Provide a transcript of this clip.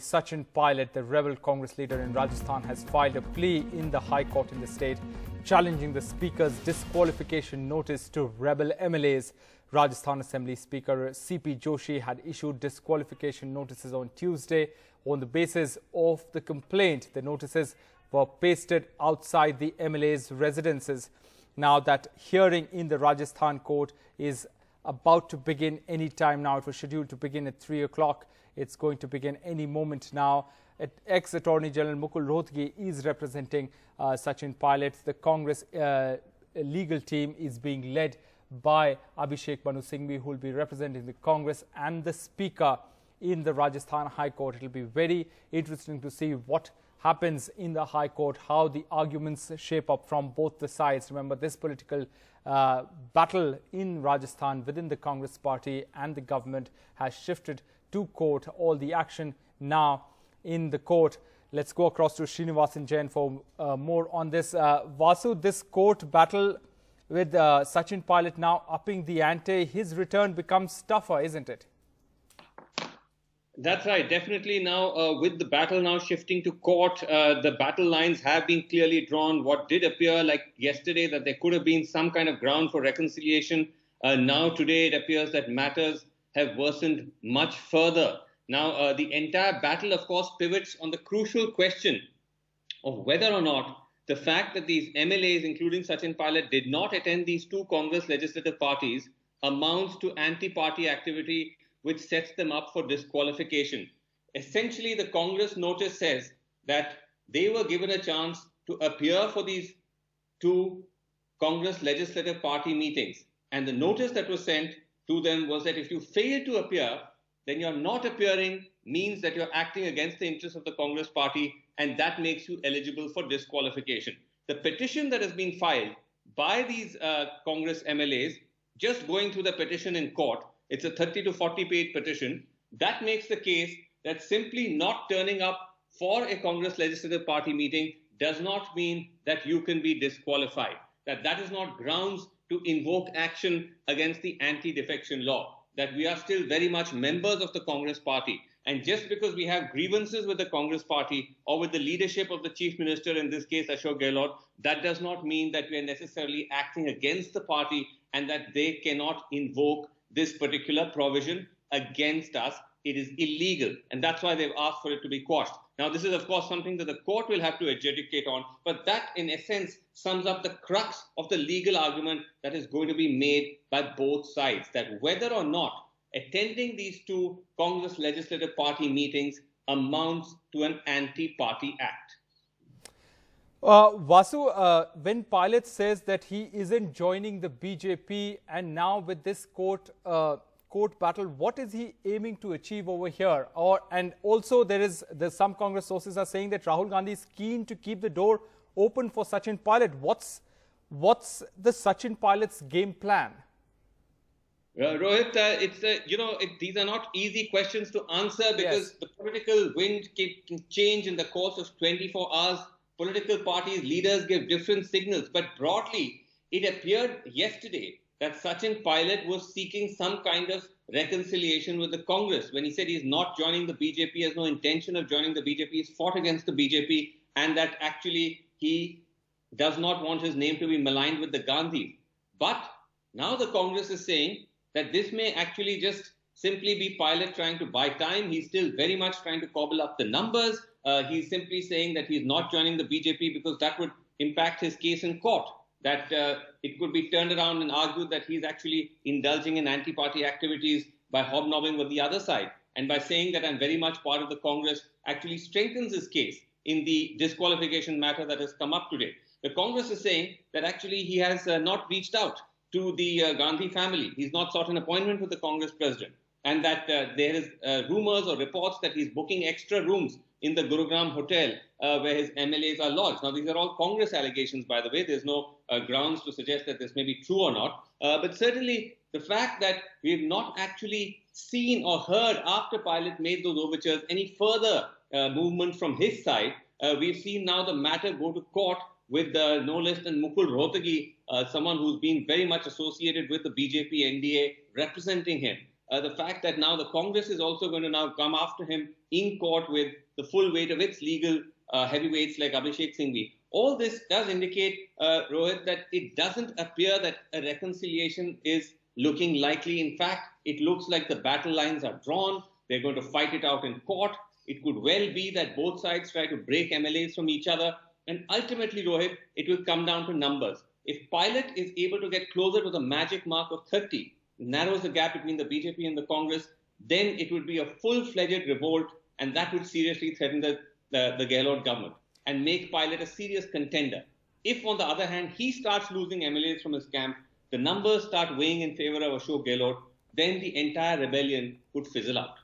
Sachin Pilot, the rebel Congress leader in Rajasthan, has filed a plea in the High Court in the state, challenging the Speaker's disqualification notice to rebel MLAs. Rajasthan Assembly Speaker CP Joshi had issued disqualification notices on Tuesday on the basis of the complaint. The notices were pasted outside the MLAs' residences. Now that hearing in the Rajasthan court is about to begin any time now. It was scheduled to begin at 3 o'clock. It's going to begin any moment now. Ex-Attorney General Mukul Rohatgi is representing Sachin Pilot. The Congress legal team is being led by Abhishek Manu Singhvi, who will be representing the Congress and the Speaker in the Rajasthan High Court. It will be very interesting to see what happens in the High Court, how the arguments shape up from both the sides. Remember, this political battle in Rajasthan within the Congress party and the government has shifted to court. All the action now in the court. Let's go across to Srinivasan Jain for more on this. Vasu, this court battle with Sachin Pilot now upping the ante, his return becomes tougher, isn't it? That's right. Definitely now with the battle now shifting to court, the battle lines have been clearly drawn. What did appear like yesterday that there could have been some kind of ground for reconciliation. Now today it appears that matters have worsened much further. Now the entire battle, of course, pivots on the crucial question of whether or not the fact that these MLAs, including Sachin Pilot, did not attend these two Congress legislative parties amounts to anti-party activity which sets them up for disqualification. Essentially, the Congress notice says that they were given a chance to appear for these two Congress legislative party meetings. And the notice that was sent to them was that if you fail to appear, then you're not appearing means that you're acting against the interests of the Congress party, and that makes you eligible for disqualification. The petition that has been filed by these Congress MLAs, just going through the petition in court, it's a 30 to 40 page petition, that makes the case that simply not turning up for a Congress legislative party meeting does not mean that you can be disqualified, that is not grounds to invoke action against the anti-defection law, that we are still very much members of the Congress party. And just because we have grievances with the Congress party or with the leadership of the Chief Minister, in this case Ashok Gehlot, that does not mean that we are necessarily acting against the party and that they cannot invoke this particular provision against us. It is illegal. And that's why they've asked for it to be quashed. Now, this is, of course, something that the court will have to adjudicate on. But that, in essence, sums up the crux of the legal argument that is going to be made by both sides, that whether or not attending these two Congress legislative party meetings amounts to an anti-party act. Vasu, when Pilot says that he isn't joining the BJP and now with this court battle, what is he aiming to achieve over here? And also there's some Congress sources are saying that Rahul Gandhi is keen to keep the door open for Sachin Pilot. What's the Sachin Pilot's game plan? Rohit, these are not easy questions to answer because the political wind can change in the course of 24 hours. Political parties, leaders give different signals. But broadly, it appeared yesterday that Sachin Pilot was seeking some kind of reconciliation with the Congress when he said he's not joining the BJP, has no intention of joining the BJP, he's fought against the BJP, and that actually he does not want his name to be maligned with the Gandhis. But now the Congress is saying that this may actually just simply be Pilot trying to buy time. He's still very much trying to cobble up the numbers. He's simply saying that he's not joining the BJP because that would impact his case in court, that it could be turned around and argued that he's actually indulging in anti-party activities by hobnobbing with the other side. And by saying that I'm very much part of the Congress actually strengthens his case in the disqualification matter that has come up today. The Congress is saying that actually he has not reached out to the Gandhi family. He's not sought an appointment with the Congress president. And that there is rumors or reports that he's booking extra rooms in the Gurugram hotel where his MLAs are lodged. Now, these are all Congress allegations, by the way. There's no grounds to suggest that this may be true or not. But certainly the fact that we've not actually seen or heard after Pilot made those overtures any further movement from his side, we've seen now the matter go to court with no less than Mukul Rohatgi, someone who's been very much associated with the BJP NDA, representing him. the fact that now the Congress is also going to now come after him in court with the full weight of its legal heavyweights like Abhishek Singhvi. All this does indicate, Rohit, that it doesn't appear that a reconciliation is looking likely. In fact, it looks like the battle lines are drawn. They're going to fight it out in court. It could well be that both sides try to break MLAs from each other. And ultimately, Rohit, it will come down to numbers. If Pilot is able to get closer to the magic mark of 30, narrows the gap between the BJP and the Congress, then it would be a full-fledged revolt, and that would seriously threaten the Gehlot government and make Pilot a serious contender. If, on the other hand, he starts losing MLAs from his camp, the numbers start weighing in favor of Ashok Gehlot, then the entire rebellion would fizzle out.